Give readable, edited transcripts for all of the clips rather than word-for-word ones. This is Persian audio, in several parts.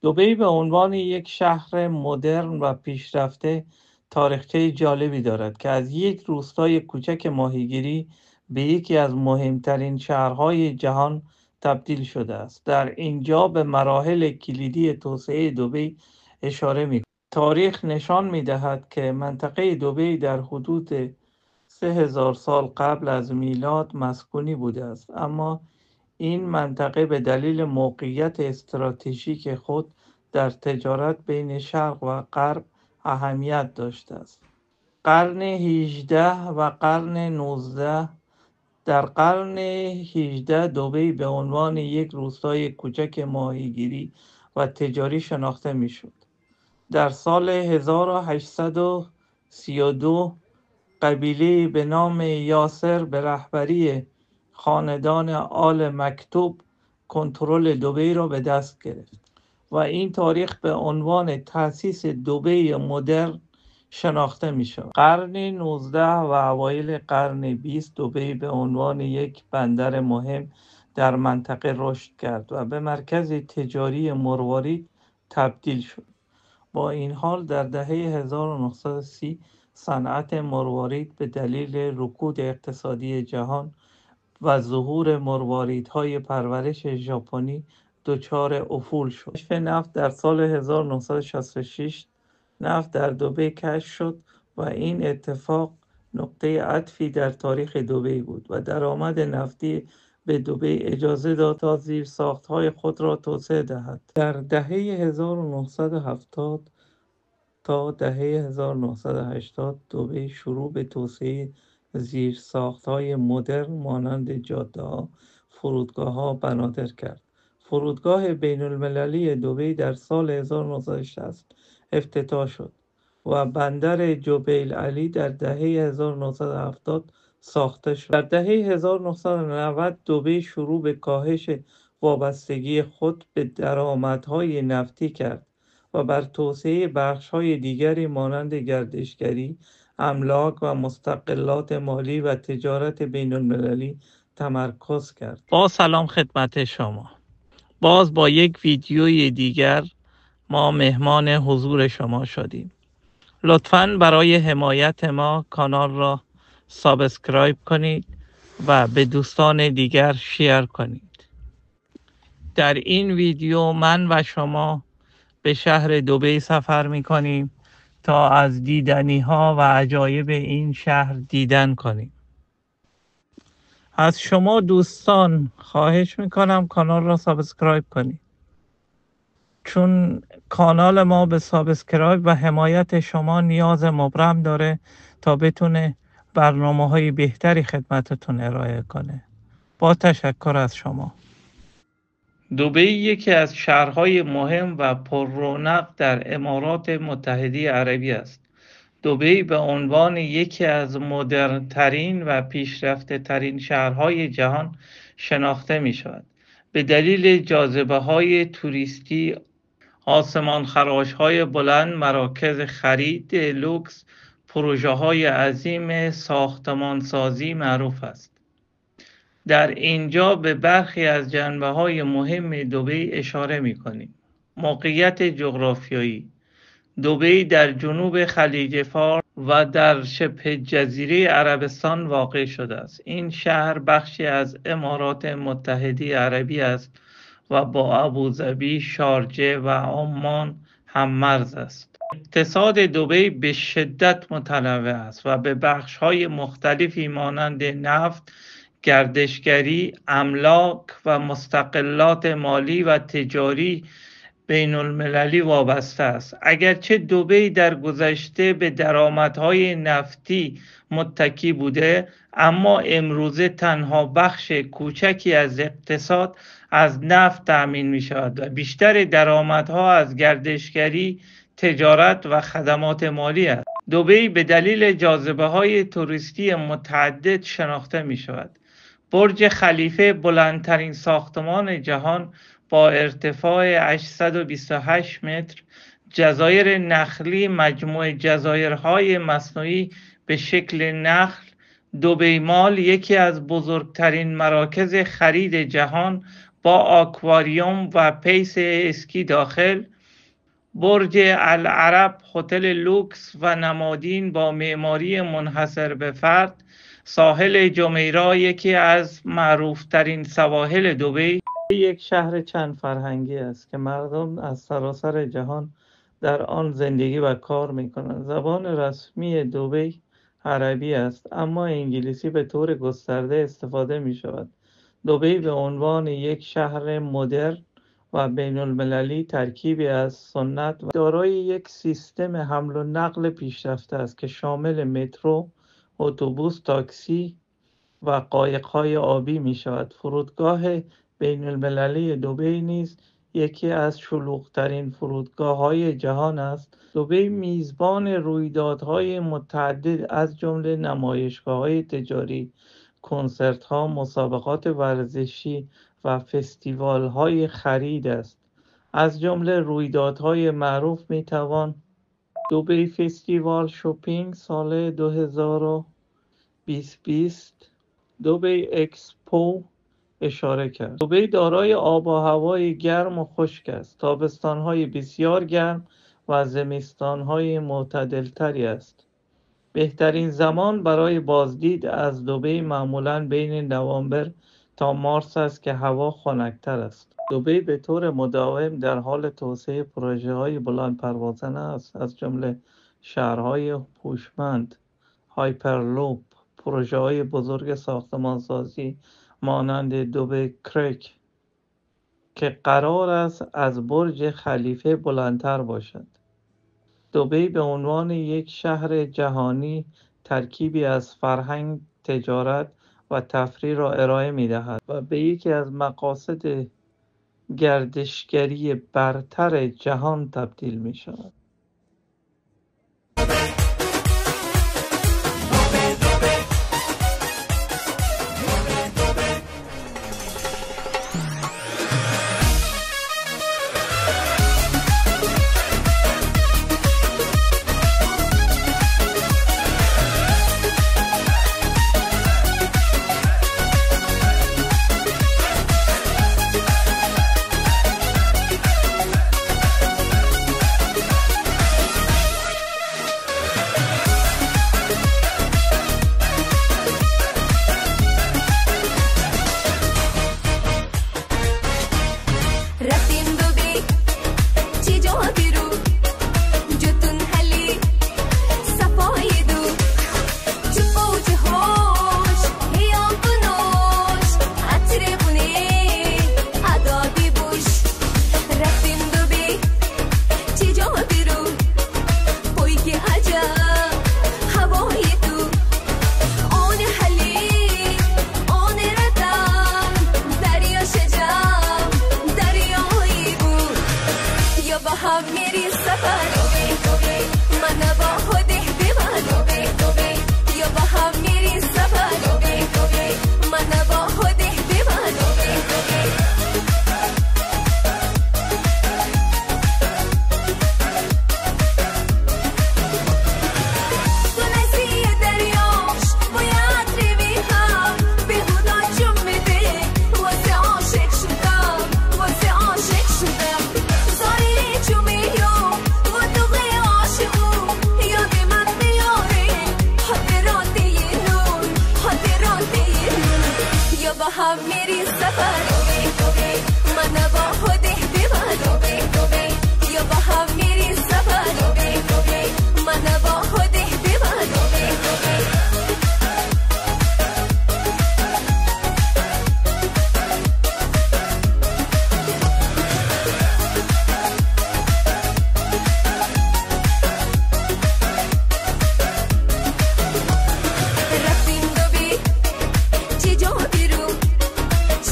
دبی به عنوان یک شهر مدرن و پیشرفته تاریخچه جالبی دارد که از یک روستای کوچک ماهیگیری به یکی از مهمترین شهرهای جهان تبدیل شده است. در اینجا به مراحل کلیدی توسعه دبی اشاره می تاریخ نشان می دهد که منطقه دبی در حدود 3000 سال قبل از میلاد مسکونی بوده است، اما این منطقه به دلیل موقعیت استراتژیک خود در تجارت بین شرق و غرب اهمیت داشته است. قرن 18 و قرن 19 در قرن 18 دبی به عنوان یک روستای کوچک ماهیگیری و تجاری شناخته میشد. در سال 1832 قبیله به نام یاسر به رهبری خاندان آل مکتوب کنترل دبی را به دست گرفت و این تاریخ به عنوان تأسیس دبی مدرن شناخته می شود. قرن 19 و اوایل قرن 20 دبی به عنوان یک بندر مهم در منطقه رشد کرد و به مرکز تجاری مروارید تبدیل شد. با این حال در دهه 1930 صنعت مروارید به دلیل رکود اقتصادی جهان و ظهور مرواریدهای پرورش ژاپنی دچار افول شد. کشف نفت در سال 1966 نفت در دبی کشف شد و این اتفاق نقطه عطفی در تاریخ دبی بود و درآمد نفتی به دبی اجازه داد تا زیرساخت‌های خود را توسعه دهد. در دهه 1970 تا دهه 1980 دبی شروع به توسعه زیرساخت‌های مدرن مانند جاده‌ها، فرودگاه‌ها بنادر کرد. فرودگاه بین‌المللی دبی در سال 1960 افتتاح شد و بندر جبیل علی در دهه 1970 ساخته شد. در دهه 1990 دبی شروع به کاهش وابستگی خود به درآمدهای نفتی کرد و بر توسعه بخش‌های دیگری مانند گردشگری، املاک و مستقلات مالی و تجارت بین‌المللی تمرکز کرد. با سلام خدمت شما. باز با یک ویدیوی دیگر ما مهمان حضور شما شدیم. لطفاً برای حمایت ما کانال را سابسکرایب کنید و به دوستان دیگر شیر کنید. در این ویدیو من و شما به شهر دبی سفر می‌کنیم تا از دیدنی‌ها و عجایب این شهر دیدن کنیم. از شما دوستان خواهش می‌کنم کانال را سابسکرایب کنید، چون کانال ما به سابسکرایب و حمایت شما نیاز مبرم داره تا بتونه برنامه‌های بهتری خدمتتون ارائه کنه. با تشکر از شما. دبی یکی از شهرهای مهم و پررونق در امارات متحده عربی است. دبی به عنوان یکی از مدرن‌ترین و پیشرفته‌ترین شهرهای جهان شناخته می شود. به دلیل جاذبه‌های توریستی، آسمان‌خراش‌های بلند، مراکز خرید لوکس، پروژه‌های عظیم ساختمانسازی معروف است. در اینجا به برخی از جنبه‌های مهم دبی اشاره می‌کنیم. موقعیت جغرافیایی: دبی در جنوب خلیج فارس و در شبه جزیره عربستان واقع شده است. این شهر بخشی از امارات متحده عربی است و با ابوظبی، شارجه و عمان هم مرز است. اقتصاد دبی به شدت متنوع است و به بخش‌های مختلفی مانند نفت، گردشگری، املاک و مستقلات مالی و تجاری بین المللی وابسته است. اگرچه دبی در گذشته به درآمدهای نفتی متکی بوده، اما امروزه تنها بخش کوچکی از اقتصاد از نفت تأمین می شود و بیشتر درآمدها از گردشگری، تجارت و خدمات مالی است. دبی به دلیل جاذبه‌های توریستی متعدد شناخته می شود. برج خلیفه بلندترین ساختمان جهان با ارتفاع 828 متر، جزایر نخلی، مجموعه جزایرهای مصنوعی به شکل نخل، دبی مال یکی از بزرگترین مراکز خرید جهان با آکواریوم و پیس اسکی داخل، برج العرب هتل لوکس و نمادین با معماری منحصر به فرد، ساحل جمیرا یکی از معروفترین سواحل دبی یک شهر چند فرهنگی است که مردم از سراسر جهان در آن زندگی و کار می‌کنند. زبان رسمی دبی عربی است، اما انگلیسی به طور گسترده استفاده می‌شود. دبی به عنوان یک شهر مدرن و بین‌المللی ترکیبی از سنت و دارای یک سیستم حمل و نقل پیشرفته است که شامل مترو، اتوبوس، تاکسی و قایق‌های آبی می‌شود. فرودگاه بین‌المللی دبی نیز یکی از شلوغ‌ترین فرودگاه‌های جهان است. دبی میزبان رویدادهای متعدد از جمله نمایشگاه‌های تجاری، کنسرت‌ها، مسابقات ورزشی و فستیوال‌های خرید است. از جمله رویدادهای معروف میتوان دبی فستیوال شاپینگ سال 2020 دبی اکسپو اشاره کرد. دبی دارای آب و هوای گرم و خشک است. تابستان‌های بسیار گرم و زمستان‌های معتدل‌تری است. بهترین زمان برای بازدید از دبی معمولاً بین نوامبر تا مارس است که هوا خنک‌تر است. دبی به طور مداوم در حال توسعه پروژه‌های بلندپروازانه است، از جمله شهرهای هوشمند، هایپرلوپ، پروژه‌های بزرگ ساختمانسازی مانند دبی کرک که قرار است از برج خلیفه بلندتر باشد. دبی به عنوان یک شهر جهانی ترکیبی از فرهنگ، تجارت و تفریح را ارائه می‌دهد و به یکی از مقاصد گردشگری برتر جهان تبدیل می‌شود.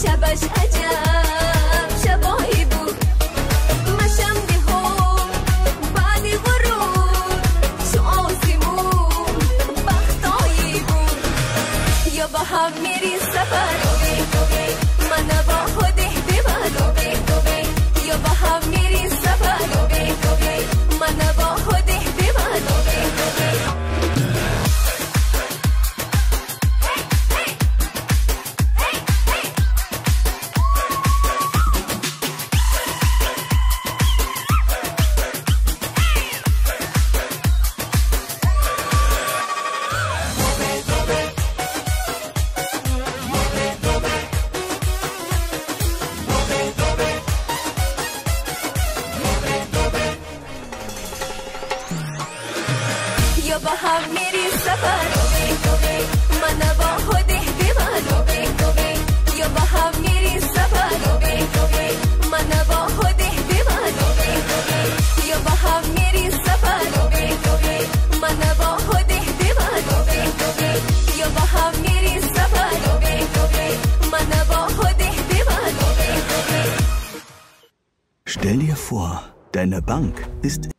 شبش سفر من با خودی بمان یا با هم میری سفر من با خودی بمان یا با هم میری سفر من با خودی بمان یا با هم میری سفر من با خودی بمان. Stell dir vor, deine Bank ist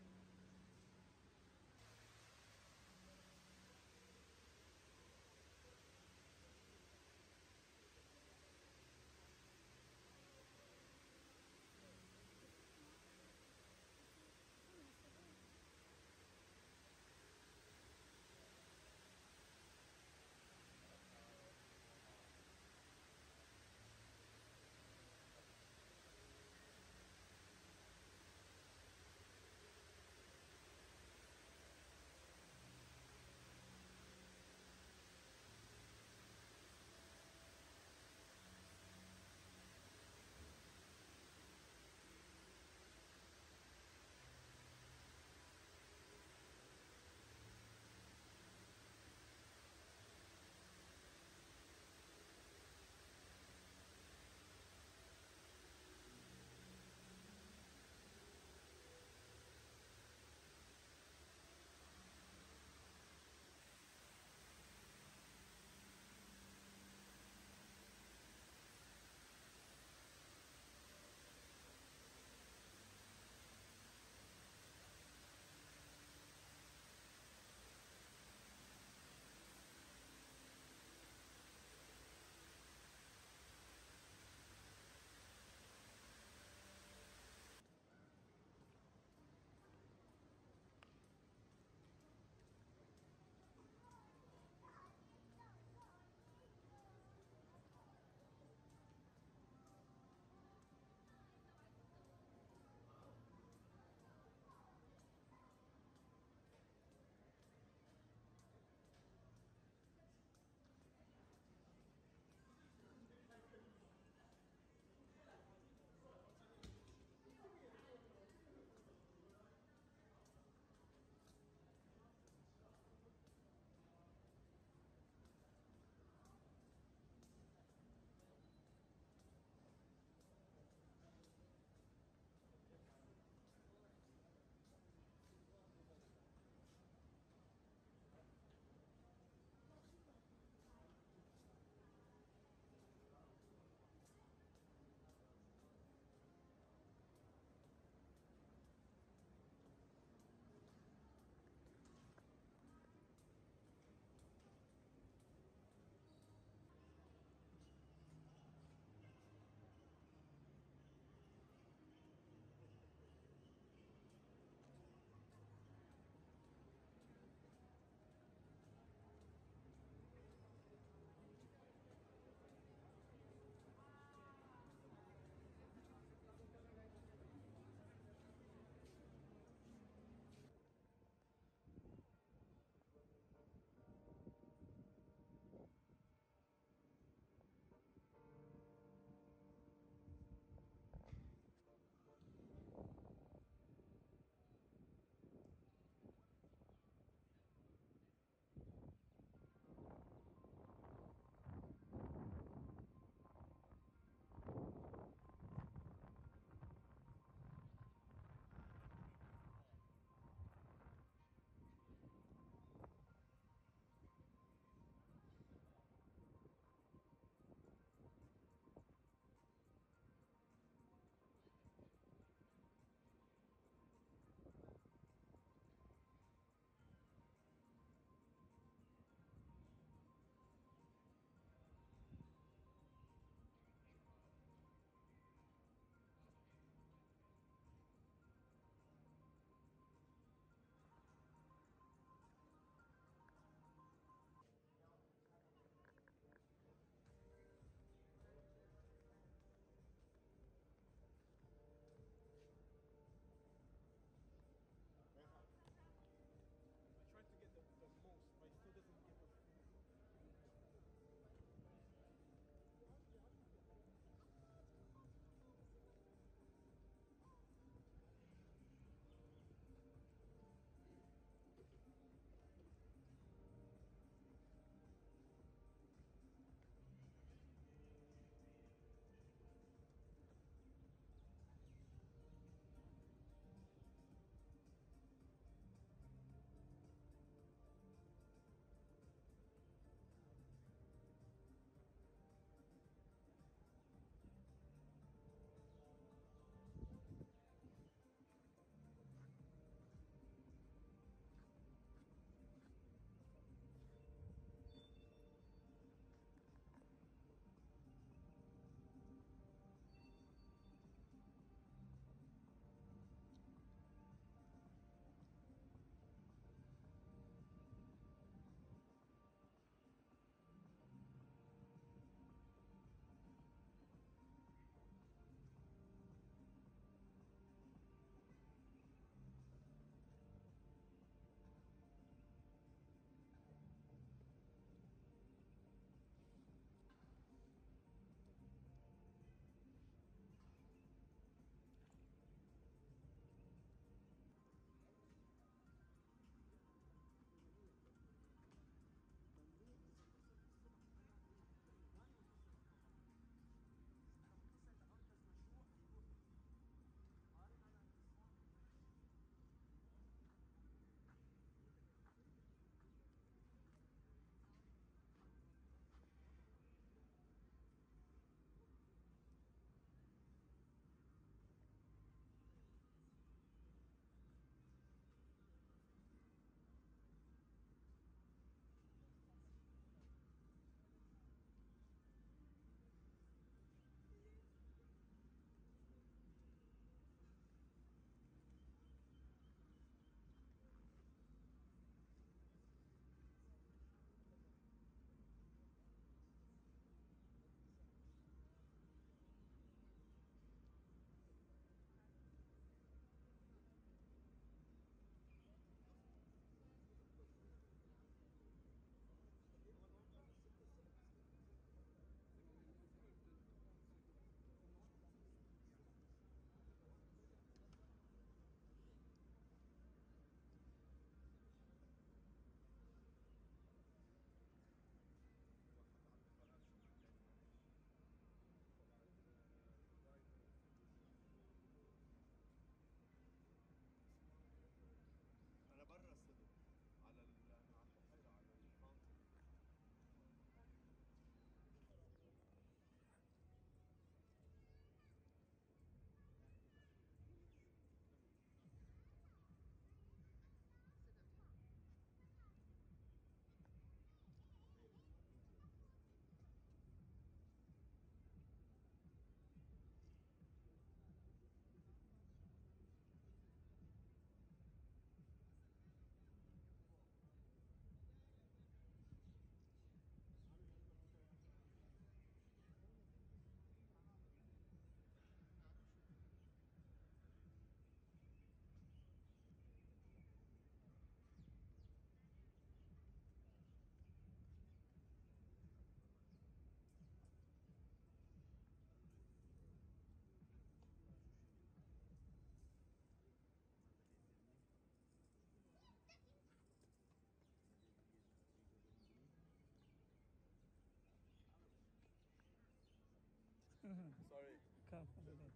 Sorry. Come. Okay.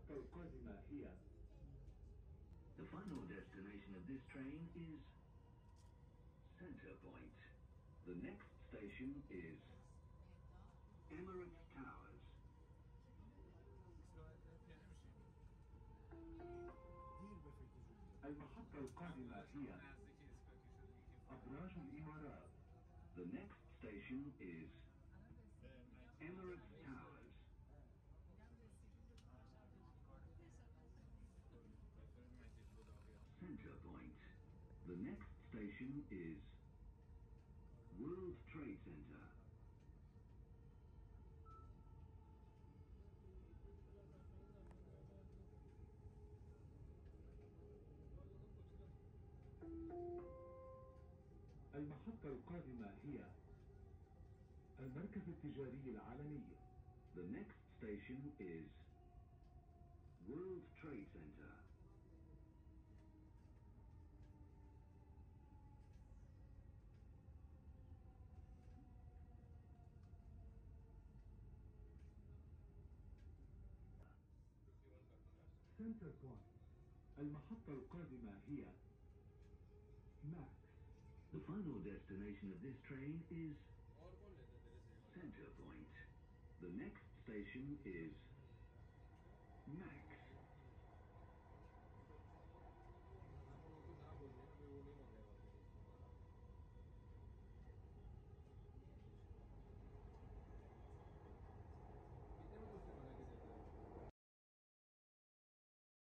المحطة القادمة هي The final destination of this train is Center Point. The next station is Emirates Towers. المحطة القادمة هي أبراج الإمارات. The next station is Emirates Towers. Center Point. The next station is World Trade Center. المحطة القادمة هي المركز التجاري العالمي. The next station is World Trade Center. سنتر بوينت. المحطة القادمة هي ماكس. The final destination of this train is Center Point. The next station is Max.